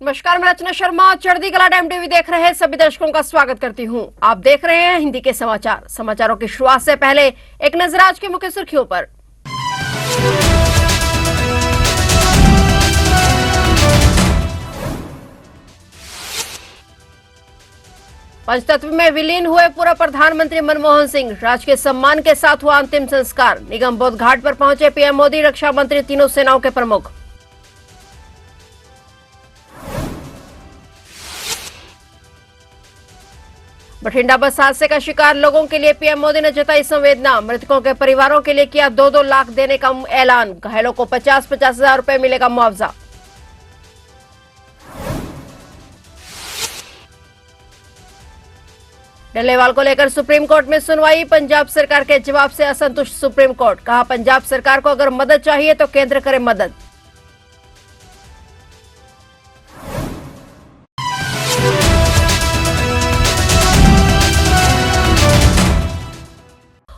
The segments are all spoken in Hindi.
नमस्कार, मैं रचना शर्मा। चढ़ती कला टाइम टीवी देख रहे सभी दर्शकों का स्वागत करती हूं। आप देख रहे हैं हिंदी के समाचार। समाचारों की शुरुआत से पहले एक नजर आज की मुख्य सुर्खियों पर। पंचतत्व में विलीन हुए पूर्व प्रधानमंत्री मनमोहन सिंह। राजकीय सम्मान के साथ हुआ अंतिम संस्कार। निगम बोध घाट पर पहुंचे पीएम मोदी, रक्षा मंत्री, तीनों सेनाओं के प्रमुख। बठिंडा बस हादसे का शिकार लोगों के लिए पीएम मोदी ने जताई संवेदना। मृतकों के परिवारों के लिए किया 2-2 लाख देने का ऐलान। घायलों को 50-50 हजार रुपए मिलेगा मुआवजा। डल्लेवाल को लेकर सुप्रीम कोर्ट में सुनवाई। पंजाब सरकार के जवाब से असंतुष्ट सुप्रीम कोर्ट। कहा, पंजाब सरकार को अगर मदद चाहिए तो केंद्र करे मदद।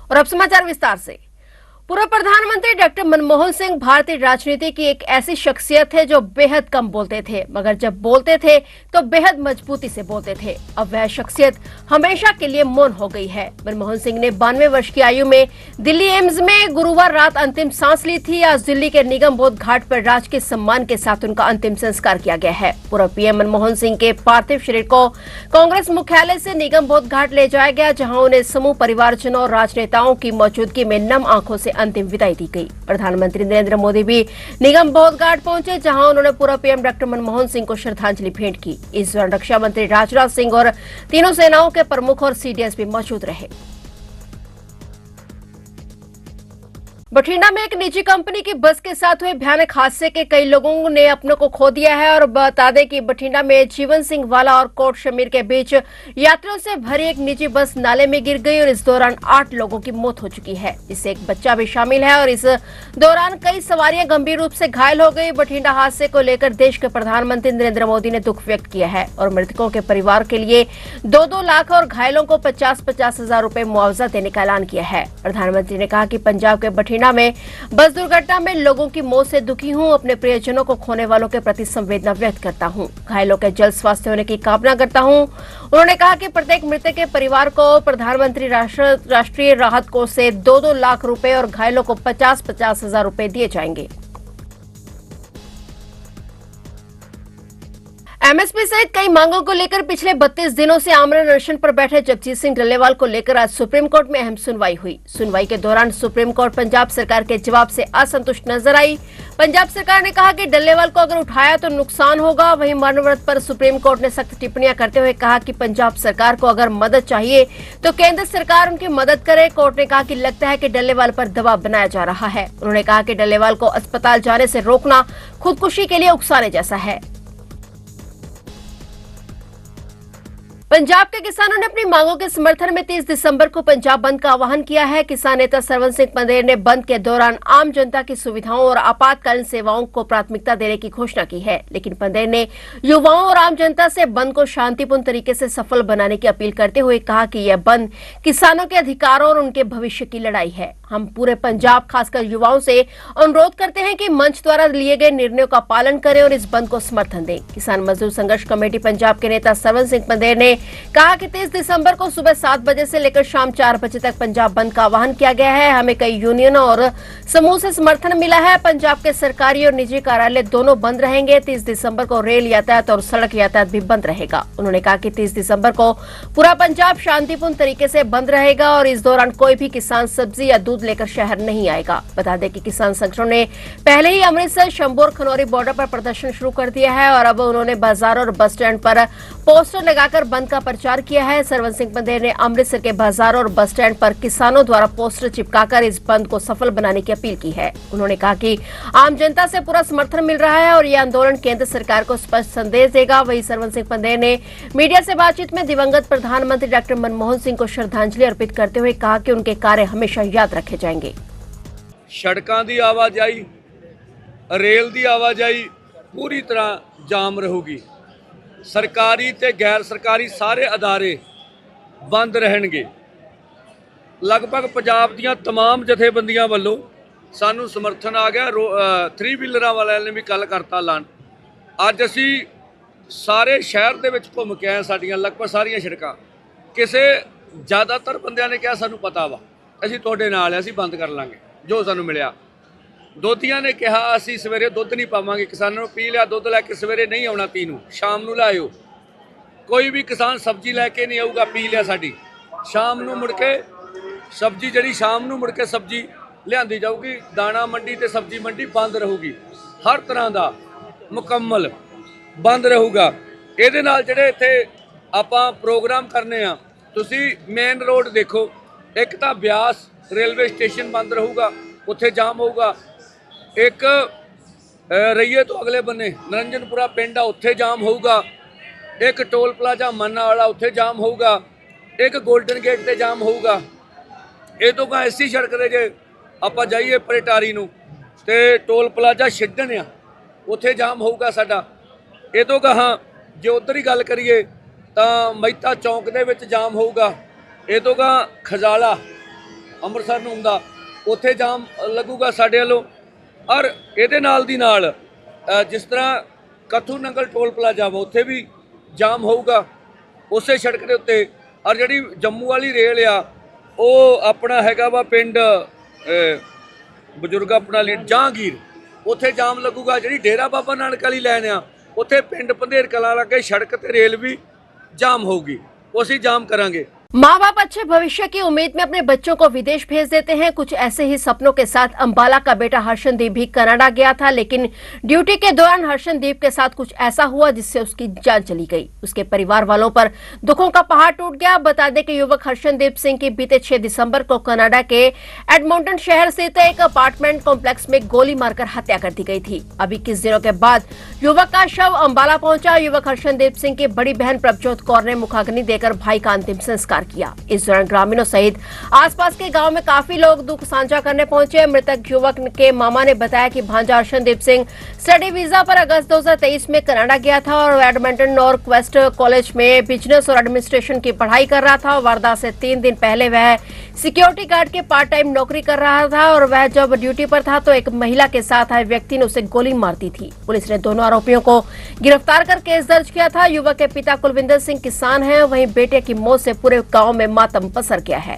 और अब समाचार विस्तार से। पूर्व प्रधानमंत्री डॉक्टर मनमोहन सिंह भारतीय राजनीति की एक ऐसी शख्सियत है जो बेहद कम बोलते थे, मगर जब बोलते थे तो बेहद मजबूती से बोलते थे। अब वह शख्सियत हमेशा के लिए मौन हो गई है। मनमोहन सिंह ने 92 वर्ष की आयु में दिल्ली एम्स में गुरुवार रात अंतिम सांस ली थी। आज दिल्ली के निगम बोध घाट पर राजकीय सम्मान के साथ उनका अंतिम संस्कार किया गया है। पूर्व पीएम मनमोहन सिंह के पार्थिव शरीर को कांग्रेस मुख्यालय से निगम बोध घाट ले जाया गया, जहाँ उन्हें समूह परिवारजनों और राजनेताओं की मौजूदगी में नम आंखों से अंतिम विदाई दी गई। प्रधानमंत्री नरेंद्र मोदी भी निगम बोध घाट पहुंचे, जहां उन्होंने पूर्व पीएम डॉक्टर मनमोहन सिंह को श्रद्धांजलि भेंट की। इस दौरान रक्षा मंत्री राजनाथ सिंह और तीनों सेनाओं के प्रमुख और सीडीएस भी मौजूद रहे। बठिंडा में एक निजी कंपनी की बस के साथ हुए भयानक हादसे के कई लोगों ने अपनों को खो दिया है। और बता दें कि बठिंडा में जीवन सिंह वाला और कोट शमीर के बीच यात्रियों से भरी एक निजी बस नाले में गिर गई और इस दौरान 8 लोगों की मौत हो चुकी है। इससे एक बच्चा भी शामिल है और इस दौरान कई सवारियां गंभीर रूप से घायल हो गई। बठिंडा हादसे को लेकर देश के प्रधानमंत्री नरेंद्र मोदी ने दुख व्यक्त किया है और मृतकों के परिवार के लिए 2-2 लाख और घायलों को 50-50 हजार रुपए मुआवजा देने का ऐलान किया है। प्रधानमंत्री ने कहा कि पंजाब के बठिंडा में बस दुर्घटना में लोगों की मौत से दुखी हूं। अपने प्रियजनों को खोने वालों के प्रति संवेदना व्यक्त करता हूं। घायलों के जल्द स्वास्थ्य होने की कामना करता हूं। उन्होंने कहा कि प्रत्येक मृतक के परिवार को प्रधानमंत्री राष्ट्रीय राहत कोष से 2-2 लाख रुपए और घायलों को 50-50 हजार रुपए दिए जाएंगे। एमएसपी सहित कई मांगों को लेकर पिछले 32 दिनों से आमरण अनशन पर बैठे जगजीत सिंह डल्लेवाल को लेकर आज सुप्रीम कोर्ट में अहम सुनवाई हुई। सुनवाई के दौरान सुप्रीम कोर्ट पंजाब सरकार के जवाब से असंतुष्ट नजर आई। पंजाब सरकार ने कहा कि डल्लेवाल को अगर उठाया तो नुकसान होगा। वहीं मरण व्रत पर सुप्रीम कोर्ट ने सख्त टिप्पणियां करते हुए कहा कि पंजाब सरकार को अगर मदद चाहिए तो केंद्र सरकार उनकी मदद करे। कोर्ट ने कहा कि लगता है कि डल्लेवाल पर दबाव बनाया जा रहा है। उन्होंने कहा कि डल्लेवाल को अस्पताल जाने से रोकना खुदकुशी के लिए उकसाने जैसा है। पंजाब के किसानों ने अपनी मांगों के समर्थन में 30 दिसंबर को पंजाब बंद का आह्वान किया है। किसान नेता सरवण सिंह पंदेर ने बंद के दौरान आम जनता की सुविधाओं और आपातकालीन सेवाओं को प्राथमिकता देने की घोषणा की है, लेकिन पंदेर ने युवाओं और आम जनता से बंद को शांतिपूर्ण तरीके से सफल बनाने की अपील करते हुए कहा कि यह बंद किसानों के अधिकारों और उनके भविष्य की लड़ाई है। हम पूरे पंजाब खासकर युवाओं से अनुरोध करते हैं कि मंच द्वारा लिए गए निर्णयों का पालन करें और इस बंद को समर्थन दें। किसान मजदूर संघर्ष कमेटी पंजाब के नेता सरवण सिंह पंदेर ने कहा कि 30 दिसंबर को सुबह 7 बजे से लेकर शाम 4 बजे तक पंजाब बंद का आह्वान किया गया है। हमें कई यूनियनों और समूह से समर्थन मिला है। पंजाब के सरकारी और निजी कार्यालय दोनों बंद रहेंगे। 30 दिसंबर को रेल यातायात और सड़क यातायात भी बंद रहेगा। उन्होंने कहा कि 30 दिसंबर को पूरा पंजाब शांतिपूर्ण तरीके से बंद रहेगा और इस दौरान कोई भी किसान सब्जी या दूध लेकर शहर नहीं आएगा। बता दें कि किसान संगठनों ने पहले ही अमृतसर, शंभू और खनौरी बॉर्डर पर प्रदर्शन शुरू कर दिया है और अब उन्होंने बाजारों और बस स्टैंड पर पोस्टर लगाकर बंद का प्रचार किया है। सरवण सिंह पंदेर ने अमृतसर के बाजारों और बस स्टैंड पर किसानों द्वारा पोस्टर चिपकाकर इस बंद को सफल बनाने की अपील की है। उन्होंने कहा कि आम जनता से पूरा समर्थन मिल रहा है और यह आंदोलन केंद्र सरकार को स्पष्ट संदेश देगा। वहीं सरवण सिंह पंदेर ने मीडिया से बातचीत में दिवंगत प्रधानमंत्री डॉक्टर मनमोहन सिंह को श्रद्धांजलि अर्पित करते हुए कहा कि उनके कार्य हमेशा याद रखे जाएंगे। सड़कों की आवाजाही, रेल की आवाजाही पूरी तरह जाम रहूगी। सरकारी ते गैर सरकारी सारे अदारे बंद रहणगे। लगभग पंजाब दीयां तमाम जथेबंदियां वालों सानू समर्थन आ गया। 3 व्हीलर वाले ने भी कल करता ऐलान। अज असी ਸਾਰੇ ਸ਼ਹਿਰ ਦੇ ਵਿੱਚ ਘੁੰਮ ਕੇ ਆਏ, ਸਾਡੀਆਂ ਲਗਭਗ ਸਾਰੀਆਂ ਸੜਕਾਂ। ਕਿਸੇ ਜ਼ਿਆਦਾਤਰ ਬੰਦਿਆਂ ਨੇ ਕਿਹਾ ਸਾਨੂੰ ਪਤਾ ਵਾ, ਅਸੀਂ ਤੁਹਾਡੇ ਨਾਲ ਆ, ਅਸੀਂ ਬੰਦ ਕਰ ਲਾਂਗੇ ਜੋ ਸਾਨੂੰ ਮਿਲਿਆ। ਦੋਧੀਆਂ ਨੇ ਕਿਹਾ ਅਸੀਂ ਸਵੇਰੇ ਦੁੱਧ ਨਹੀਂ ਪਾਵਾਂਗੇ, ਕਿਸਾਨਾਂ ਨੂੰ ਪੀ ਲਿਆ ਦੁੱਧ ਲੈ ਕੇ ਸਵੇਰੇ ਨਹੀਂ ਆਉਣਾ ਪੀ ਨੂੰ, ਸ਼ਾਮ ਨੂੰ ਲਾਇਓ। ਕੋਈ ਵੀ ਕਿਸਾਨ ਸਬਜ਼ੀ ਲੈ ਕੇ ਨਹੀਂ ਆਊਗਾ, ਪੀ ਲਿਆ ਸਾਡੀ, ਸ਼ਾਮ ਨੂੰ ਮੁੜ ਕੇ ਸਬਜ਼ੀ ਜਿਹੜੀ ਸ਼ਾਮ ਨੂੰ ਮੁੜ ਕੇ ਸਬਜ਼ੀ ਲਿਆਂਦੀ ਜਾਊਗੀ। ਦਾਣਾ ਮੰਡੀ ਤੇ ਸਬਜ਼ੀ ਮੰਡੀ ਬੰਦ ਰਹੂਗੀ, ਹਰ ਤਰ੍ਹਾਂ ਦਾ ਮੁਕੰਮਲ ਬੰਦ ਰਹੂਗਾ। ਇਹਦੇ ਨਾਲ ਜਿਹੜੇ ਇੱਥੇ ਆਪਾਂ ਪ੍ਰੋਗਰਾਮ ਕਰਨੇ ਆ, ਤੁਸੀਂ ਮੇਨ ਰੋਡ ਦੇਖੋ, ਇੱਕ ਤਾਂ ਬਿਆਸ ਰੇਲਵੇ ਸਟੇਸ਼ਨ ਬੰਦ ਰਹੂਗਾ, ਉੱਥੇ ਜਾਮ ਹੋਊਗਾ। ਇੱਕ ਰਈਏ ਤੋਂ ਅਗਲੇ ਬੰਨੇ ਨਰਿੰਜਨਪੁਰਾ ਪਿੰਡ ਆ, ਉੱਥੇ ਜਾਮ ਹੋਊਗਾ। ਇੱਕ ਟੋਲ ਪਲਾਜ਼ਾ ਮੰਨਾ ਵਾਲਾ, ਉੱਥੇ ਜਾਮ ਹੋਊਗਾ। ਇੱਕ ਗੋਲਡਨ ਗੇਟ ਤੇ ਜਾਮ ਹੋਊਗਾ। ਇਹ ਤੋਂ ਗਾ ਐਸੀ ਸੜਕ ਦੇ ਜੇ ਆਪਾਂ ਜਾਈਏ ਪਰੇਟਾਰੀ ਨੂੰ ਤੇ ਟੋਲ ਪਲਾਜ਼ਾ ਛੱਡਣ ਆ, ਉੱਥੇ ਜਾਮ ਹੋਊਗਾ ਸਾਡਾ। ਇਹ ਤੋਂ ਗਾਹਾਂ ਜੇ ਉੱਧਰ ਹੀ ਗੱਲ ਕਰੀਏ ਤਾਂ ਮਹਿਤਾ ਚੌਂਕ ਦੇ ਵਿੱਚ ਜਾਮ ਹੋਊਗਾ। ਇਹ ਤੋਂ ਗਾਹਾਂ ਖਜਾਲਾ ਅੰਮ੍ਰਿਤਸਰ ਨੂੰ ਹੁੰਦਾ, ਉੱਥੇ ਜਾਮ ਲੱਗੂਗਾ ਸਾਡੇ ਵੱਲੋਂ। ਔਰ ਇਹਦੇ ਨਾਲ ਦੀ ਨਾਲ ਜਿਸ ਤਰ੍ਹਾਂ ਕੱਥੂ ਨੰਗਲ ਟੋਲ ਪਲਾਜ਼ਾ ਵਾ, ਉੱਥੇ ਵੀ ਜਾਮ ਹੋਊਗਾ ਉਸੇ ਸੜਕ ਦੇ ਉੱਤੇ। ਔਰ ਜਿਹੜੀ ਜੰਮੂ ਵਾਲੀ ਰੇਲ ਆ, ਉਹ ਆਪਣਾ ਹੈਗਾ ਵਾ ਪਿੰਡ ਬਜ਼ੁਰਗ ਆਪਣਾ ਜਹਾਂਗੀਰ, ਉੱਥੇ ਜਾਮ ਲੱਗੂਗਾ। ਜਿਹੜੀ ਡੇਰਾ ਬਾਬਾ ਨਾਨਕ ਵਾਲੀ ਲਾਈਨ ਆ, ਉੱਥੇ ਪਿੰਡ ਪੰਧੇਰ ਕਲਾਂ ਲਾਗੇ ਸੜਕ ਤੇ रेल भी जाम होगी, उसी जाम करांगे। माँ बाप अच्छे भविष्य की उम्मीद में अपने बच्चों को विदेश भेज देते हैं। कुछ ऐसे ही सपनों के साथ अंबाला का बेटा हर्षनदीप भी कनाडा गया था, लेकिन ड्यूटी के दौरान हर्षनदीप के साथ कुछ ऐसा हुआ जिससे उसकी जान चली गई। उसके परिवार वालों पर दुखों का पहाड़ टूट गया। बता दें कि युवक हर्षनदीप सिंह की बीते 6 दिसंबर को कनाडा के एडमंटन शहर स्थित एक अपार्टमेंट कॉम्प्लेक्स में गोली मारकर हत्या कर दी गई थी। अभी कुछ दिनों के बाद युवक का शव अंबाला पहुंचा। युवक हर्षनदीप सिंह की बड़ी बहन प्रभजोत कौर ने मुखाग्नि देकर भाई का अंतिम संस्कार किया। इस दौरान ग्रामीणों सहित आसपास के गांव में काफी लोग दुख साझा करने पहुंचे। मृतक युवक के मामा ने बताया कि भांजा हर्षनदीप सिंह स्टडी वीजा पर अगस्त 2023 में कनाडा गया था और एडमंटन नॉर्थ वेस्ट कॉलेज में बिजनेस और एडमिनिस्ट्रेशन की पढ़ाई कर रहा था। वारदात से 3 दिन पहले वह सिक्योरिटी गार्ड के पार्ट टाइम नौकरी कर रहा था और वह जब ड्यूटी पर था तो एक महिला के साथ आए व्यक्ति ने उसे गोली मार दी थी। पुलिस ने दोनों आरोपियों को गिरफ्तार कर केस दर्ज किया था। युवक के पिता कुलविंदर सिंह किसान हैं, वहीं बेटे की मौत से पूरे गांव में मातम पसर गया है।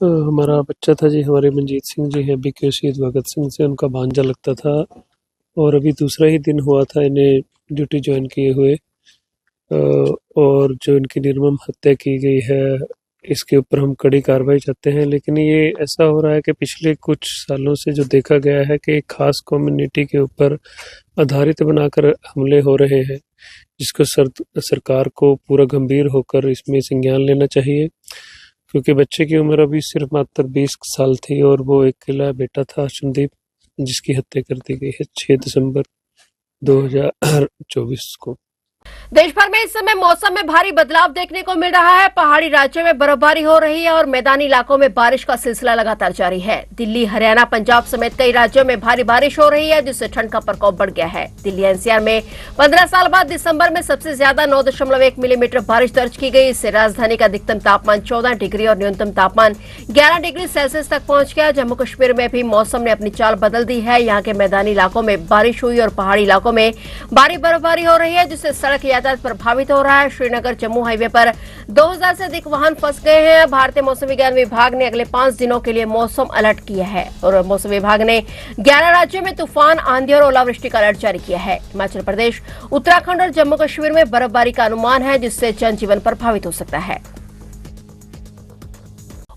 हमारा बच्चा था जी, हमारे मंजीत सिंह जी है, बीके शहीद भगत सिंह से उनका भांजा लगता था और अभी दूसरा ही दिन हुआ था इन्हें ड्यूटी ज्वाइन किए हुए। और जो इनकी निर्मम हत्या की गई है, इसके ऊपर हम कड़ी कार्रवाई चाहते हैं। लेकिन ये ऐसा हो रहा है कि पिछले कुछ सालों से जो देखा गया है कि एक खास कम्युनिटी के ऊपर आधारित बनाकर हमले हो रहे हैं, जिसको सरकार को पूरा गंभीर होकर इसमें संज्ञान लेना चाहिए। क्योंकि बच्चे की उम्र अभी सिर्फ मात्र 20 साल थी और वो अकेला बेटा था हर्षनदीप, जिसकी हत्या कर दी गई है 6 दिसंबर 2024 को। देश भर में इस समय मौसम में भारी बदलाव देखने को मिल रहा है। पहाड़ी राज्यों में बर्फबारी हो रही है और मैदानी इलाकों में बारिश का सिलसिला लगातार जारी है। दिल्ली, हरियाणा, पंजाब समेत कई राज्यों में भारी बारिश हो रही है, जिससे ठंड का प्रकोप बढ़ गया है। दिल्ली एनसीआर में 15 साल बाद दिसंबर में सबसे ज्यादा 9.1 मिलीमीटर बारिश दर्ज की गई। इससे राजधानी का अधिकतम तापमान 14 डिग्री और न्यूनतम तापमान 11 डिग्री सेल्सियस तक पहुंच गया। जम्मू कश्मीर में भी मौसम ने अपनी चाल बदल दी है। यहाँ के मैदानी इलाकों में बारिश हुई और पहाड़ी इलाकों में भारी बर्फबारी हो रही है, जिससे सड़क यातायात प्रभावित हो रहा है। श्रीनगर जम्मू हाईवे पर 2000 से अधिक वाहन फंस गए हैं। भारतीय मौसम विज्ञान विभाग ने अगले 5 दिनों के लिए मौसम अलर्ट किया है और मौसम विभाग ने 11 राज्यों में तूफान, आंधी और ओलावृष्टि का अलर्ट जारी किया है। हिमाचल प्रदेश, उत्तराखंड और जम्मू कश्मीर में बर्फबारी का अनुमान है, जिससे जनजीवन प्रभावित हो सकता है।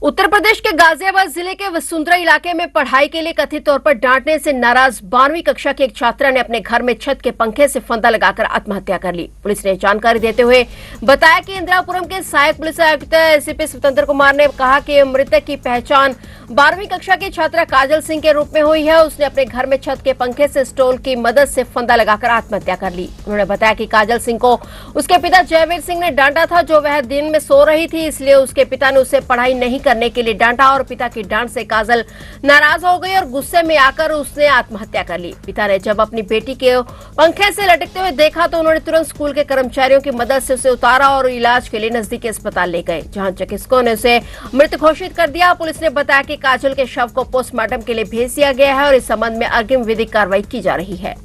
उत्तर प्रदेश के गाजियाबाद जिले के वसुंधरा इलाके में पढ़ाई के लिए कथित तौर पर डांटने से नाराज 12वीं कक्षा की एक छात्रा ने अपने घर में छत के पंखे से फंदा लगाकर आत्महत्या कर ली। पुलिस ने जानकारी देते हुए बताया कि इंदिरापुरम के सहायक पुलिस आयुक्त एसीपी स्वतंत्र कुमार ने कहा कि मृतक की पहचान 12वीं कक्षा की छात्रा काजल सिंह के रूप में हुई है। उसने अपने घर में छत के पंखे से स्टोल की मदद से फंदा लगाकर आत्महत्या कर ली। उन्होंने बताया कि काजल सिंह को उसके पिता जयवीर सिंह ने डांटा था, जो वह दिन में सो रही थी, इसलिए उसके पिता ने उसे पढ़ाई नहीं करने के लिए डांटा और पिता की डांट से काजल नाराज हो गई और गुस्से में आकर उसने आत्महत्या कर ली। पिता ने जब अपनी बेटी के पंखे से लटकते हुए देखा तो उन्होंने तुरंत स्कूल के कर्मचारियों की मदद से उसे उतारा और इलाज के लिए नजदीकी अस्पताल ले गए, जहां चिकित्सकों ने उसे मृत घोषित कर दिया। पुलिस ने बताया कि काजल के शव को पोस्टमार्टम के लिए भेज दिया गया है और इस संबंध में अग्रिम विधिक कार्रवाई की जा रही है।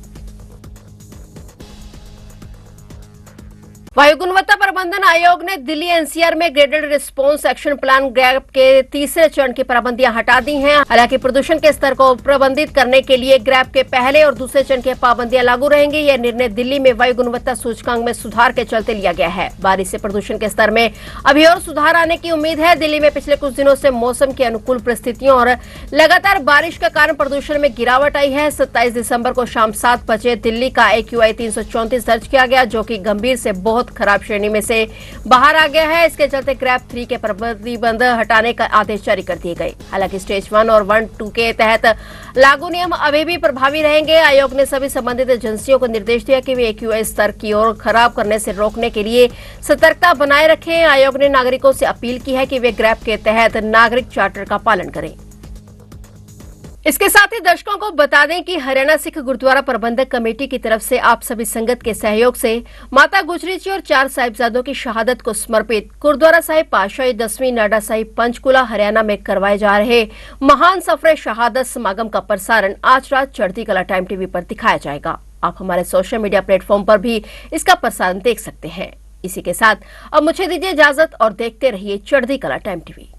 वायु गुणवत्ता प्रबंधन आयोग ने दिल्ली एनसीआर में graded response action plan grab के तीसरे चरण की पाबंदियां हटा दी हैं। हालांकि प्रदूषण के स्तर को प्रबंधित करने के लिए ग्रैप के पहले और दूसरे चरण की पाबंदियां लागू रहेंगी। यह निर्णय दिल्ली में वायु गुणवत्ता सूचकांक में सुधार के चलते लिया गया है। बारिश से प्रदूषण के स्तर में अभी और सुधार आने की उम्मीद है। दिल्ली में पिछले कुछ दिनों से मौसम की अनुकूल परिस्थितियों और लगातार बारिश के कारण प्रदूषण में गिरावट आई है। 27 दिसंबर को शाम 7 बजे दिल्ली का AQI 334 दर्ज किया गया, जो कि गंभीर से बहुत खराब श्रेणी में से बाहर आ गया है। इसके चलते ग्रैप 3 के प्रतिबंध हटाने का आदेश जारी कर दिए गए। हालांकि स्टेज 1 और 1-2 के तहत लागू नियम अभी भी प्रभावी रहेंगे। आयोग ने सभी संबंधित एजेंसियों को निर्देश दिया कि वे AQI स्तर की ओर खराब करने से रोकने के लिए सतर्कता बनाए रखें। आयोग ने नागरिकों से अपील की है कि वे ग्रैप के तहत नागरिक चार्टर का पालन करें। इसके साथ ही दर्शकों को बता दें कि हरियाणा सिख गुरुद्वारा प्रबंधक कमेटी की तरफ से आप सभी संगत के सहयोग से माता गुजरी जी और 4 साहिबजादों की शहादत को समर्पित गुरुद्वारा साहिब पातशाही 10वीं नाडा साहिब पंचकुला हरियाणा में करवाए जा रहे महान सफरे शहादत समागम का प्रसारण आज रात चढ़ती कला टाइम टीवी पर दिखाया जाएगा। आप हमारे सोशल मीडिया प्लेटफॉर्म पर भी इसका प्रसारण देख सकते हैं। इसी के साथ अब मुझे दीजिए इजाजत और देखते रहिए चढ़ती कला टाइम टीवी।